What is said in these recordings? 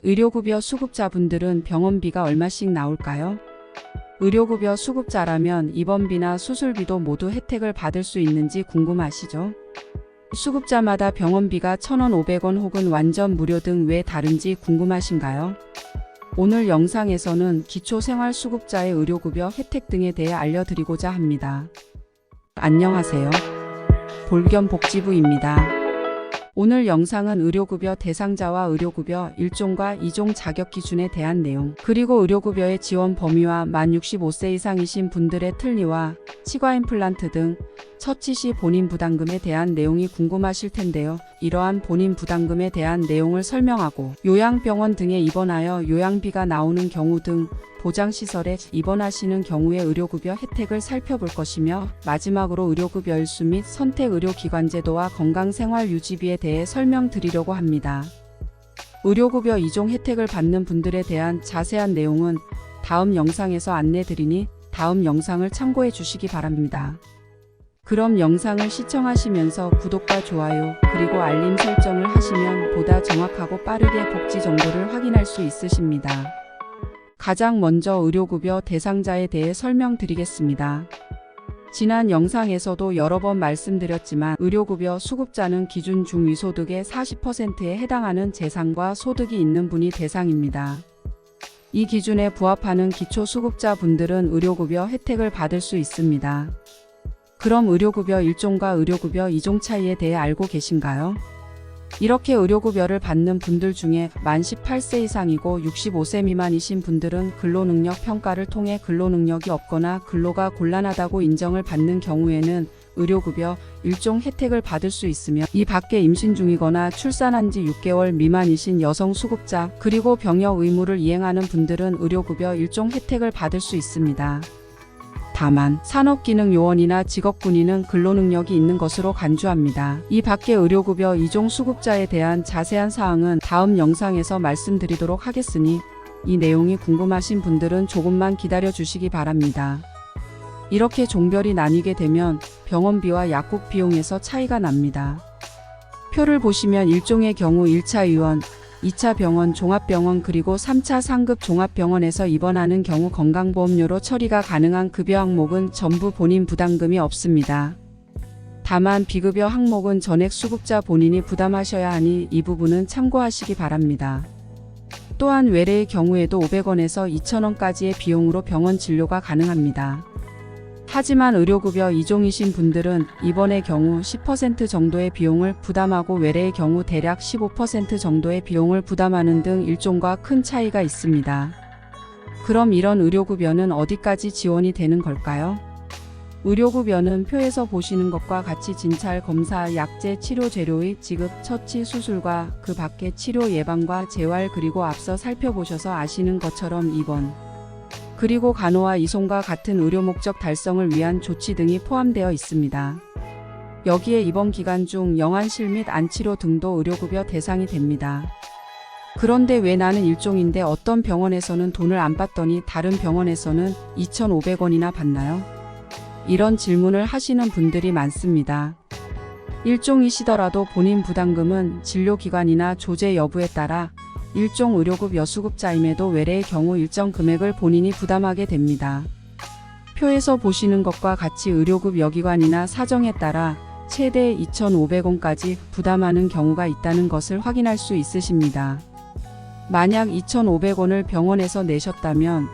의료급여 수급자분들은 병원비가 얼마씩 나올까요? 의료급여 수급자라면 입원비나 수술비도 모두 혜택을 받을 수 있는지 궁금하시죠? 수급자마다 병원비가 1,000원, 500원 혹은 완전 무료 등 왜 다른지 궁금하신가요? 오늘 영상에서는 기초생활수급자의 의료급여 혜택 등에 대해 알려드리고자 합니다. 안녕하세요. 볼겸복지부입니다. 오늘 영상은 의료급여 대상자와 의료급여 1종과 2종 자격기준에 대한 내용, 그리고 의료급여의 지원 범위와 만 65세 이상이신 분들의 틀니와 치과 임플란트 등 처치 시 본인 부담금에 대한 내용이 궁금하실 텐데요. 이러한 본인 부담금에 대한 내용을 설명하고 요양병원 등에 입원하여 요양비가 나오는 경우 등 보장시설에 입원하시는 경우의 의료급여 혜택을 살펴볼 것이며, 마지막으로 의료급여 일수 및 선택의료기관 제도와 건강생활유지비에 대해 설명드리려고 합니다. 의료급여 2종 혜택을 받는 분들에 대한 자세한 내용은 다음 영상에서 안내드리니 다음 영상을 참고해 주시기 바랍니다. 그럼 영상을 시청하시면서 구독과 좋아요 그리고 알림 설정을 하시면 보다 정확하고 빠르게 복지 정보를 확인할 수 있으십니다. 가장 먼저 의료급여 대상자에 대해 설명드리겠습니다. 지난 영상에서도 여러 번 말씀드렸지만 의료급여 수급자는 기준 중위소득의 40%에 해당하는 재산과 소득이 있는 분이 대상입니다. 이 기준에 부합하는 기초수급자분들은 의료급여 혜택을 받을 수 있습니다. 그럼 의료급여 1종과 의료급여 2종 차이에 대해 알고 계신가요? 이렇게 의료급여를 받는 분들 중에 만 18세 이상이고 65세 미만이신 분들은 근로능력 평가를 통해 근로능력이 없거나 근로가 곤란하다고 인정을 받는 경우에는 의료급여 1종 혜택을 받을 수 있으며, 이 밖에 임신 중이거나 출산한 지 6개월 미만이신 여성 수급자, 그리고 병역 의무를 이행하는 분들은 의료급여 1종 혜택을 받을 수 있습니다. 다만 산업기능요원이나 직업군인은 근로능력이 있는 것으로 간주합니다. 이 밖에 의료급여 2종 수급자에 대한 자세한 사항은 다음 영상에서 말씀드리도록 하겠으니 이 내용이 궁금하신 분들은 조금만 기다려 주시기 바랍니다. 이렇게 종별이 나뉘게 되면 병원비와 약국 비용에서 차이가 납니다. 표를 보시면 1종의 경우 1차 의원, 2차 병원, 종합병원, 그리고 3차 상급 종합병원에서 입원하는 경우 건강보험료로 처리가 가능한 급여 항목은 전부 본인 부담금이 없습니다. 다만 비급여 항목은 전액 수급자 본인이 부담하셔야 하니 이 부분은 참고하시기 바랍니다. 또한 외래의 경우에도 500원에서 2,000원까지의 비용으로 병원 진료가 가능합니다. 하지만 의료급여 2종이신 분들은 입원의 경우 10% 정도의 비용을 부담하고 외래의 경우 대략 15% 정도의 비용을 부담하는 등 1종과 큰 차이가 있습니다. 그럼 이런 의료급여는 어디까지 지원이 되는 걸까요? 의료급여는 표에서 보시는 것과 같이 진찰, 검사, 약제, 치료 재료의 지급, 처치, 수술과 그 밖의 치료 예방과 재활, 그리고 앞서 살펴보셔서 아시는 것처럼 입원, 그리고 간호와 이송과 같은 의료 목적 달성을 위한 조치 등이 포함되어 있습니다. 여기에 입원 기간 중 영안실 및 안치료 등도 의료급여 대상이 됩니다. 그런데 왜 나는 1종인데 어떤 병원에서는 돈을 안 받더니 다른 병원에서는 2,500원이나 받나요? 이런 질문을 하시는 분들이 많습니다. 1종이시더라도 본인 부담금은 진료기관이나 조제 여부에 따라 1종 의료급 여수급자임에도 외래의 경우 일정 금액을 본인이 부담하게 됩니다. 표에서 보시는 것과 같이 의료급 여기관이나 사정에 따라 최대 2,500원까지 부담하는 경우가 있다는 것을 확인할 수 있으십니다. 만약 2,500원을 병원에서 내셨다면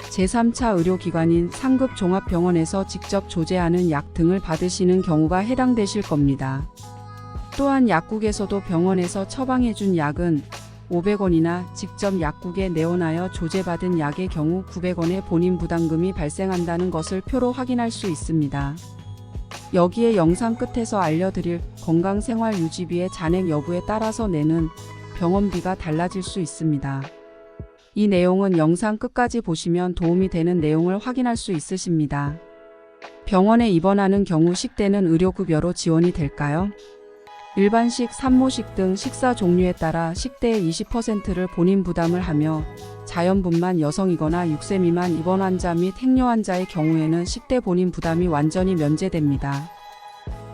제3차 의료기관인 상급 종합병원에서 직접 조제하는 약 등을 받으시는 경우가 해당되실 겁니다. 또한 약국에서도 병원에서 처방해준 약은 500원이나 직접 약국에 내원하여 조제받은 약의 경우 900원의 본인 부담금이 발생한다는 것을 표로 확인할 수 있습니다. 여기에 영상 끝에서 알려드릴 건강생활유지비의 잔액 여부에 따라서 내는 병원비가 달라질 수 있습니다. 이 내용은 영상 끝까지 보시면 도움이 되는 내용을 확인할 수 있으십니다. 병원에 입원하는 경우 식대는 의료급여로 지원이 될까요? 일반식, 산모식 등 식사 종류에 따라 식대의 20%를 본인 부담을 하며, 자연분만 여성이거나 6세 미만 입원 환자 및 행여 환자의 경우에는 식대 본인 부담이 완전히 면제됩니다.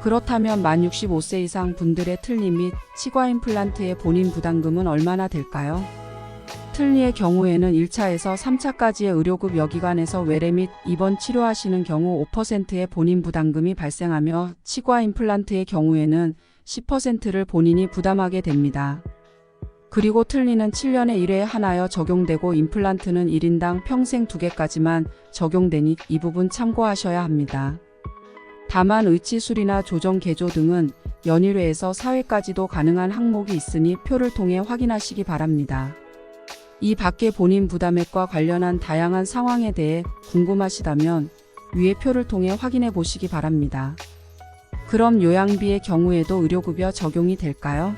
그렇다면 만 65세 이상 분들의 틀니 및 치과 임플란트의 본인 부담금은 얼마나 될까요? 틀니의 경우에는 1차에서 3차까지의 의료급 여기관에서 외래 및 입원 치료하시는 경우 5%의 본인 부담금이 발생하며 치과 임플란트의 경우에는 10%를 본인이 부담하게 됩니다. 그리고 틀니는 7년에 1회 하나여 적용되고 임플란트는 1인당 평생 2개까지만 적용되니 이 부분 참고하셔야 합니다. 다만 의치술이나 조정 개조 등은 연일 회에서 4회까지도 가능한 항목이 있으니 표를 통해 확인하시기 바랍니다. 이 밖에 본인 부담액과 관련한 다양한 상황에 대해 궁금하시다면 위의 표를 통해 확인해 보시기 바랍니다. 그럼 요양비의 경우에도 의료급여 적용이 될까요?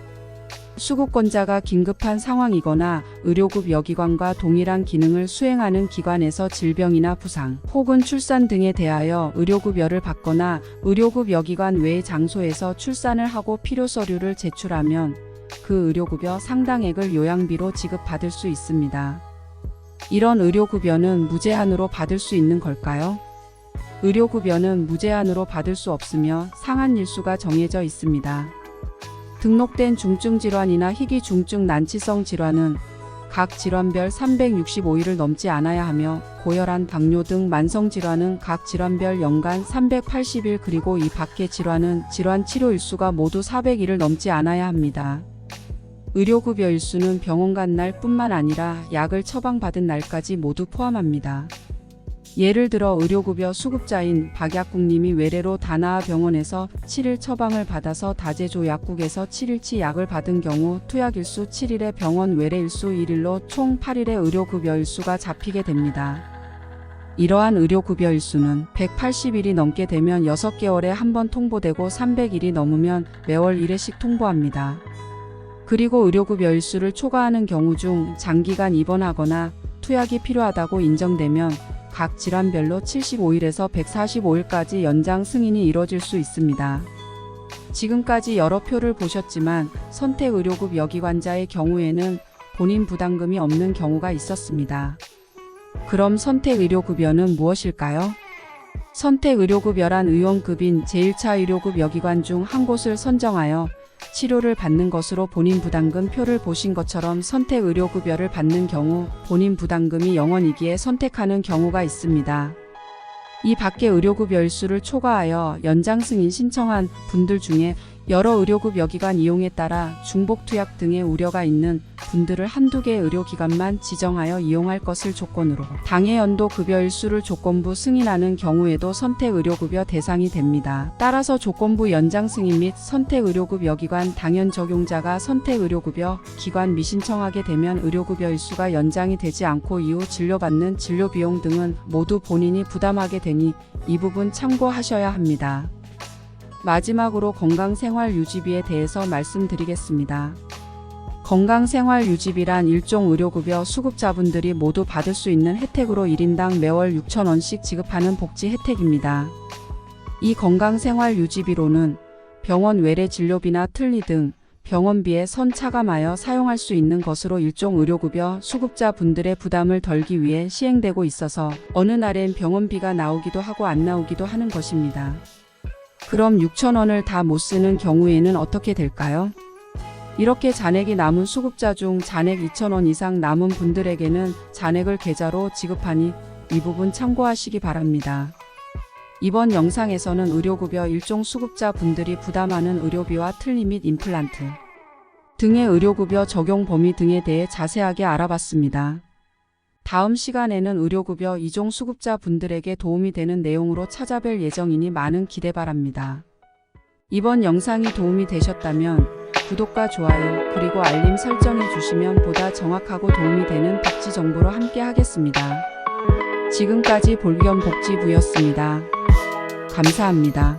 수급권자가 긴급한 상황이거나 의료급 여기관과 동일한 기능을 수행하는 기관에서 질병이나 부상 혹은 출산 등에 대하여 의료급여를 받거나 의료급 여기관 외의 장소에서 출산을 하고 필요 서류를 제출하면 그 의료급여 상당액을 요양비로 지급받을 수 있습니다. 이런 의료급여는 무제한으로 받을 수 있는 걸까요? 의료급여는 무제한으로 받을 수 없으며 상한 일수가 정해져 있습니다. 등록된 중증질환이나 희귀 중증 난치성 질환은 각 질환별 365일을 넘지 않아야 하며 고혈압, 당뇨 등 만성질환은 각 질환별 연간 380일 그리고 이 밖의 질환은 질환 치료 일수가 모두 400일을 넘지 않아야 합니다. 의료급여 일수는 병원 간 날 뿐만 아니라 약을 처방받은 날까지 모두 포함합니다. 예를 들어 의료급여 수급자인 박약국님이 외래로 다나아 병원에서 7일 처방을 받아서 다제조 약국에서 7일치 약을 받은 경우 투약일수 7일에 병원 외래일수 1일로 총 8일의 의료급여 일수가 잡히게 됩니다. 이러한 의료급여 일수는 180일이 넘게 되면 6개월에 한 번 통보되고 300일이 넘으면 매월 1회씩 통보합니다. 그리고 의료급여 일수를 초과하는 경우 중 장기간 입원하거나 투약이 필요하다고 인정되면 각 질환별로 75일에서 145일까지 연장 승인이 이뤄질 수 있습니다. 지금까지 여러 표를 보셨지만 선택의료급 여기관자의 경우에는 본인 부담금이 없는 경우가 있었습니다. 그럼 선택의료급여는 무엇일까요? 선택의료급여란 의원급인 제1차 의료급 여기관 중 한 곳을 선정하여 치료를 받는 것으로 본인 부담금 표를 보신 것처럼 선택의료급여를 받는 경우 본인 부담금이 0원이기에 선택하는 경우가 있습니다. 이 밖에 의료급여 일수를 초과하여 연장 승인 신청한 분들 중에 여러 의료급 여기관 이용에 따라 중복투약 등의 우려가 있는 분들을 한두 개의 의료기관만 지정하여 이용할 것을 조건으로 당해 연도 급여 일수를 조건부 승인하는 경우에도 선택의료급여 대상이 됩니다. 따라서 조건부 연장 승인 및 선택의료급 여기관 당연 적용자가 선택의료급여 기관 미신청하게 되면 의료급여 일수가 연장이 되지 않고 이후 진료받는 진료비용 등은 모두 본인이 부담하게 되니 이 부분 참고하셔야 합니다. 마지막으로 건강생활유지비에 대해서 말씀드리겠습니다. 건강생활유지비란 일종 의료급여 수급자분들이 모두 받을 수 있는 혜택으로 1인당 매월 6,000원씩 지급하는 복지 혜택입니다. 이 건강생활유지비로는 병원 외래 진료비나 틀니 등 병원비에 선차감하여 사용할 수 있는 것으로 일종 의료급여 수급자분들의 부담을 덜기 위해 시행되고 있어서 어느 날엔 병원비가 나오기도 하고 안 나오기도 하는 것입니다. 그럼 6,000원을 다 못 쓰는 경우에는 어떻게 될까요? 이렇게 잔액이 남은 수급자 중 잔액 2,000원 이상 남은 분들에게는 잔액을 계좌로 지급하니 이 부분 참고하시기 바랍니다. 이번 영상에서는 의료급여 일종 수급자 분들이 부담하는 의료비와 틀니 및 임플란트 등의 의료급여 적용 범위 등에 대해 자세하게 알아봤습니다. 다음 시간에는 의료급여 2종 수급자 분들에게 도움이 되는 내용으로 찾아뵐 예정이니 많은 기대 바랍니다. 이번 영상이 도움이 되셨다면 구독과 좋아요 그리고 알림 설정해 주시면 보다 정확하고 도움이 되는 복지 정보로 함께 하겠습니다. 지금까지 볼겸복지부였습니다. 감사합니다.